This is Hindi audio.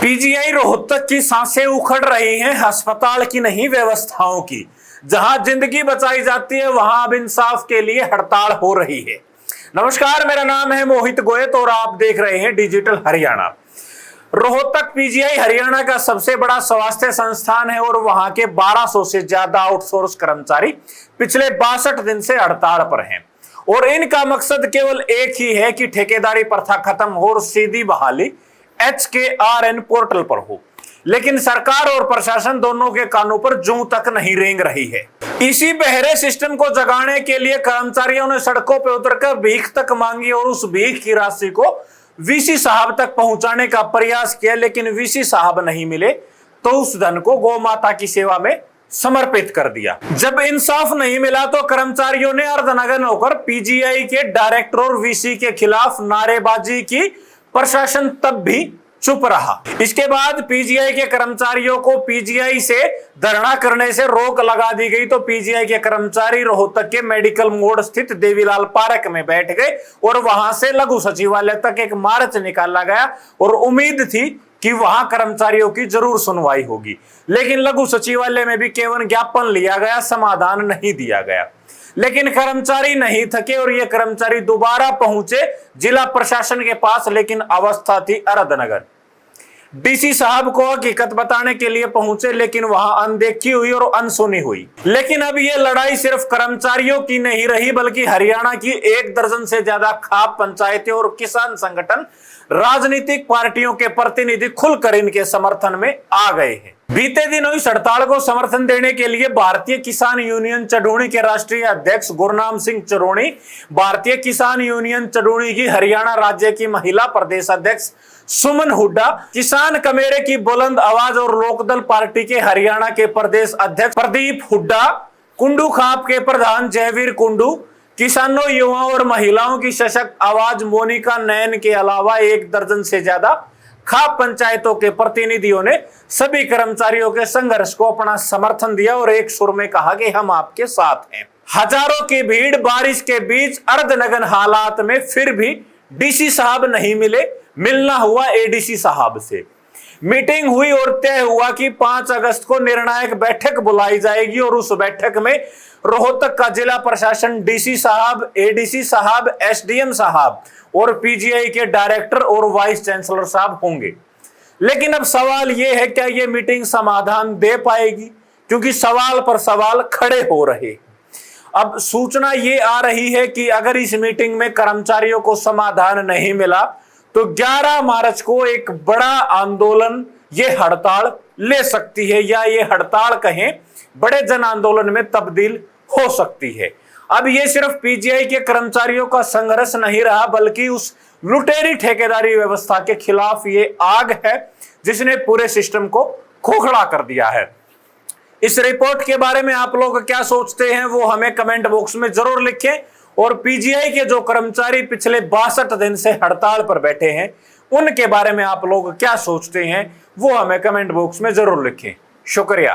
पीजीआई रोहतक की सांसें उखड़ रही हैं, अस्पताल की नहीं व्यवस्थाओं की। जहां जिंदगी बचाई जाती है वहां अब इंसाफ के लिए हड़ताल हो रही है। नमस्कार, मेरा नाम है मोहित गोयत और आप देख रहे हैं डिजिटल हरियाणा। रोहतक पीजीआई हरियाणा का सबसे बड़ा स्वास्थ्य संस्थान है और वहां के 1200 से ज्यादा आउटसोर्स कर्मचारी पिछले 62 दिन से हड़ताल पर हैं और इनका मकसद केवल एक ही है कि ठेकेदारी प्रथा खत्म हो और सीधी बहाली HKRN पोर्टल पर हो। लेकिन सरकार और प्रशासन दोनों के कानों पर जूं तक नहीं रेंग रही है। इसी बहरे सिस्टम को जगाने के लिए कर्मचारियों ने सड़कों पर उतरकर भीख तक मांगी और उस भीख की राशि को वीसी साहब तक पहुंचाने का प्रयास किया, लेकिन वीसी साहब नहीं मिले तो उस धन को गौ माता की सेवा में समर्पित कर दिया। जब इंसाफ नहीं मिला तो कर्मचारियों ने अर्धनग्न होकर पीजीआई के डायरेक्टर और वीसी के खिलाफ नारेबाजी की। प्रशासन तब भी चुप रहा। इसके बाद पीजीआई के कर्मचारियों को पीजीआई से धरना करने से रोक लगा दी गई तो पीजीआई के कर्मचारी रोहतक के मेडिकल मोड़ स्थित देवीलाल पार्क में बैठ गए और वहां से लघु सचिवालय तक एक मार्च निकाला गया और उम्मीद थी कि वहां कर्मचारियों की जरूर सुनवाई होगी। लेकिन लघु सचिवालय में भी केवल ज्ञापन लिया गया, समाधान नहीं दिया गया। लेकिन कर्मचारी नहीं थके और ये कर्मचारी दोबारा पहुंचे जिला प्रशासन के पास, लेकिन अवस्था थी अर्धनगर। डीसी साहब को हकीकत बताने के लिए पहुंचे, लेकिन वहां अनदेखी हुई और अनसुनी हुई। लेकिन अब ये लड़ाई सिर्फ कर्मचारियों की नहीं रही, बल्कि हरियाणा की 1 दर्जन से ज्यादा खाप पंचायतें और किसान संगठन, राजनीतिक पार्टियों के प्रतिनिधि खुलकर इनके समर्थन में आ गए हैं। बीते दिनों इस हड़ताल को समर्थन देने के लिए भारतीय किसान यूनियन चडोणी के राष्ट्रीय अध्यक्ष गुरनाम सिंह चरोणी, भारतीय किसान यूनियन चडोणी की हरियाणा राज्य की महिला प्रदेश अध्यक्ष सुमन हुड्डा, किसान कमेरे की बुलंद आवाज और लोकदल पार्टी के हरियाणा के प्रदेश अध्यक्ष प्रदीप हुड्डा, कुंडू खाप के प्रधान जयवीर कुंडू, किसानों, युवाओं और महिलाओं की सशक्त आवाज मोनिका नयन के अलावा 1 दर्जन से ज्यादा खाप पंचायतों के प्रतिनिधियों ने सभी कर्मचारियों के संघर्ष को अपना समर्थन दिया और एक सुर में कहा कि हम आपके साथ हैं। हजारों की भीड़ बारिश के बीच अर्धनग्न हालात में फिर भी डीसी साहब नहीं मिले। मिलना हुआ एडीसी साहब से। मीटिंग हुई और तय हुआ कि 5 अगस्त को निर्णायक बैठक बुलाई जाएगी और उस बैठक में रोहतक का जिला प्रशासन, डीसी साहब, एडीसी साहब, एसडीएम साहब और पीजीआई के डायरेक्टर और वाइस चांसलर साहब होंगे। लेकिन अब सवाल यह है, क्या यह मीटिंग समाधान दे पाएगी? क्योंकि सवाल पर सवाल खड़े हो रहे। अब सूचना यह आ रही है कि अगर इस मीटिंग में कर्मचारियों को समाधान नहीं मिला तो 11 मार्च को एक बड़ा आंदोलन, ये हड़ताल ले सकती है, या ये हड़ताल कहें बड़े जन आंदोलन में तब्दील हो सकती है। अब ये सिर्फ पीजीआई के कर्मचारियों का संघर्ष नहीं रहा, बल्कि उस लुटेरी ठेकेदारी व्यवस्था के खिलाफ ये आग है जिसने पूरे सिस्टम को खोखला कर दिया है। इस रिपोर्ट के बारे में आप लोग क्या सोचते हैं वो हमें कमेंट बॉक्स में जरूर लिखें और पीजीआई के जो कर्मचारी पिछले 62 दिन से हड़ताल पर बैठे हैं उनके बारे में आप लोग क्या सोचते हैं वो हमें कमेंट बॉक्स में जरूर लिखें। शुक्रिया।